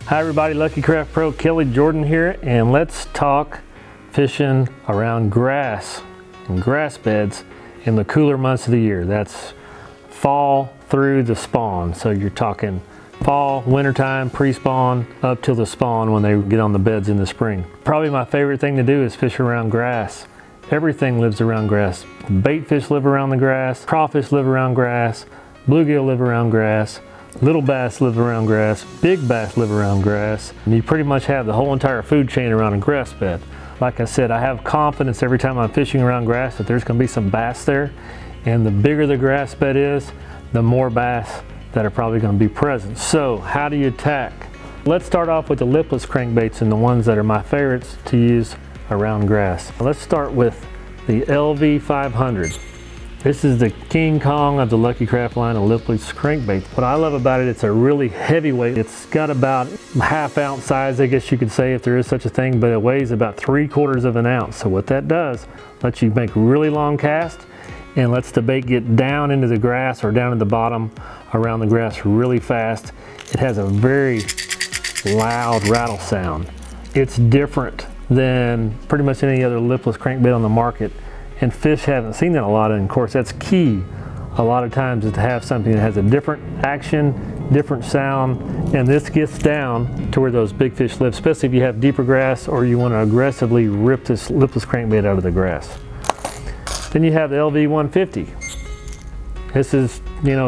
Hi everybody, Lucky Craft Pro Kelly Jordan here, and let's talk fishing around grass and grass beds in the cooler months of the year. That's fall through the spawn. So you're talking fall, wintertime, pre-spawn, up till the spawn when they get on the beds in the spring. Probably my favorite thing to do is fish around grass. Everything lives around grass. Bait fish live around the grass, crawfish live around grass, bluegill live around grass, little bass live around grass, big bass live around grass, and you pretty much have the whole entire food chain around a grass bed. Like I said, I have confidence every time I'm fishing around grass that there's going to be some bass there, and the bigger the grass bed is, the more bass that are probably going to be present. So how do you attack? Let's start off with the lipless crankbaits and the ones that are my favorites to use around grass. Let's start with the LV500. This is the King Kong of the Lucky Craft line of lipless crankbaits. What I love about it, it's a really heavyweight. It's got about half-ounce size, I guess you could say, if there is such a thing, but it weighs about 3/4 of an ounce. So what that does, lets you make really long casts and lets the bait get down into the grass or down to the bottom around the grass really fast. It has a very loud rattle sound. It's different than pretty much any other lipless crankbait on the market. And fish haven't seen that a lot, and of course that's key a lot of times, is to have something that has a different action, different sound, and this gets down to where those big fish live, especially if you have deeper grass or you want to aggressively rip this lipless crankbait out of the grass. Then you have the LV150. This is,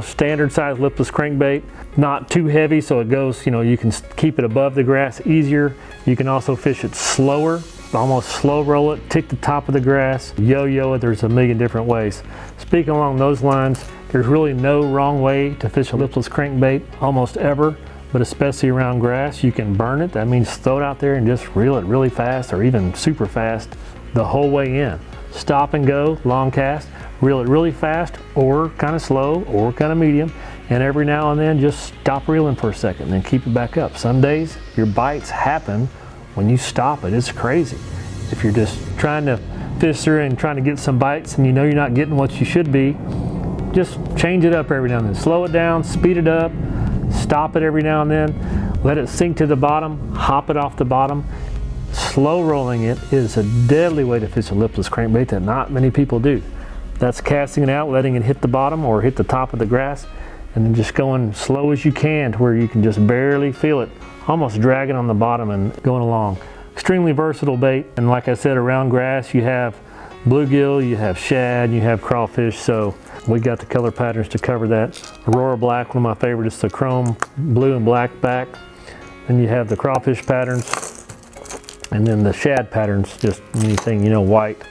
standard size lipless crankbait, not too heavy, so it goes, you can keep it above the grass easier. You can also fish it slower, almost slow roll it, tick the top of the grass, yo-yo it. There's a million different ways. Speaking along those lines, there's really no wrong way to fish a lipless crankbait almost ever, but especially around grass. You can burn it. That means throw it out there and just reel it really fast, or even super fast, the whole way in. Stop and go, long cast, reel it really fast, or kind of slow, or kind of medium, and every now and then just stop reeling for a second and then keep it back up. Some days your bites happen when you stop it. It's crazy. If you're just trying to fish through and trying to get some bites and you're not getting what you should be, just change it up every now and then. Slow it down, speed it up, stop it every now and then, let it sink to the bottom, hop it off the bottom. Slow rolling it is a deadly way to fish a lipless crankbait that not many people do. That's casting it out, letting it hit the bottom or hit the top of the grass, and then just going slow as you can to where you can just barely feel it, almost dragging on the bottom and going along. Extremely versatile bait, and like I said, around grass you have bluegill, you have shad, you have crawfish, so we got the color patterns to cover that. Aurora black, one of my favorites, the chrome blue and black back. Then you have the crawfish patterns, and then the shad patterns, just anything, white.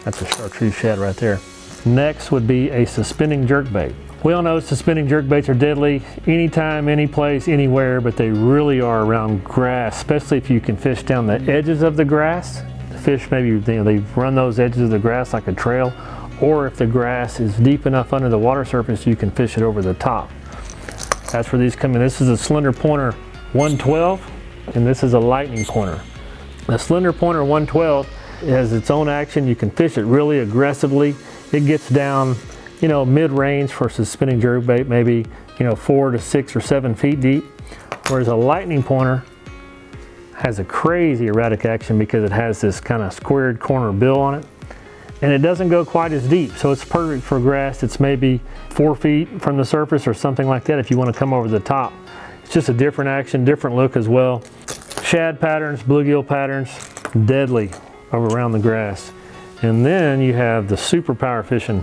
That's a chartreuse shad right there. Next would be a suspending jerkbait. We all know suspending jerkbaits are deadly anytime, any place, anywhere, but they really are around grass, especially if you can fish down the edges of the grass. The fish maybe they run those edges of the grass like a trail, or if the grass is deep enough under the water surface, you can fish it over the top. That's where these come in. This is a slender pointer 112, and this is a lightning pointer. The slender pointer 112 has its own action. You can fish it really aggressively. It gets down mid-range for suspending jerkbait, maybe 4 to 6 or 7 feet deep, whereas a lightning pointer has a crazy erratic action because it has this kind of squared corner bill on it, and it doesn't go quite as deep, so it's perfect for grass. It's maybe 4 feet from the surface or something like that if you want to come over the top. It's just a different action, different look as well. Shad patterns, bluegill patterns, deadly around the grass. And then you have the super power fishing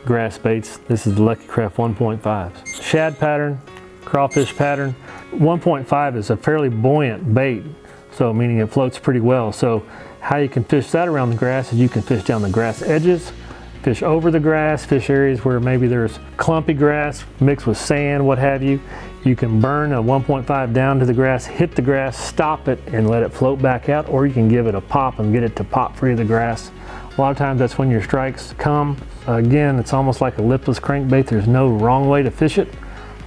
grass baits. This is the Lucky Craft 1.5s. Shad pattern, crawfish pattern. 1.5 is a fairly buoyant bait, so meaning it floats pretty well. So how you can fish that around the grass is you can fish down the grass edges, fish over the grass, fish areas where maybe there's clumpy grass mixed with sand, what have you. You can burn a 1.5 down to the grass, hit the grass, stop it, and let it float back out, or you can give it a pop and get it to pop free of the grass. A lot of times that's when your strikes come. Again, it's almost like a lipless crankbait. There's no wrong way to fish it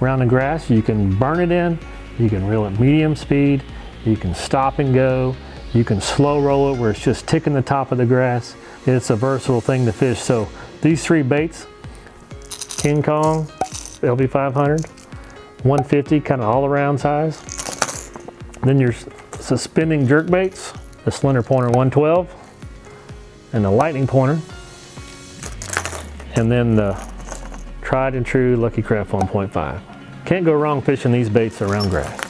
around the grass. You can burn it in, you can reel it medium speed, you can stop and go, you can slow roll it where it's just ticking the top of the grass. It's a versatile thing to fish. So these three baits, King Kong, LV500, 150, kind of all around size, Then your suspending jerkbaits, the slender pointer 112 and the lightning pointer, and then the tried and true Lucky Craft 1.5. Can't go wrong fishing these baits around grass.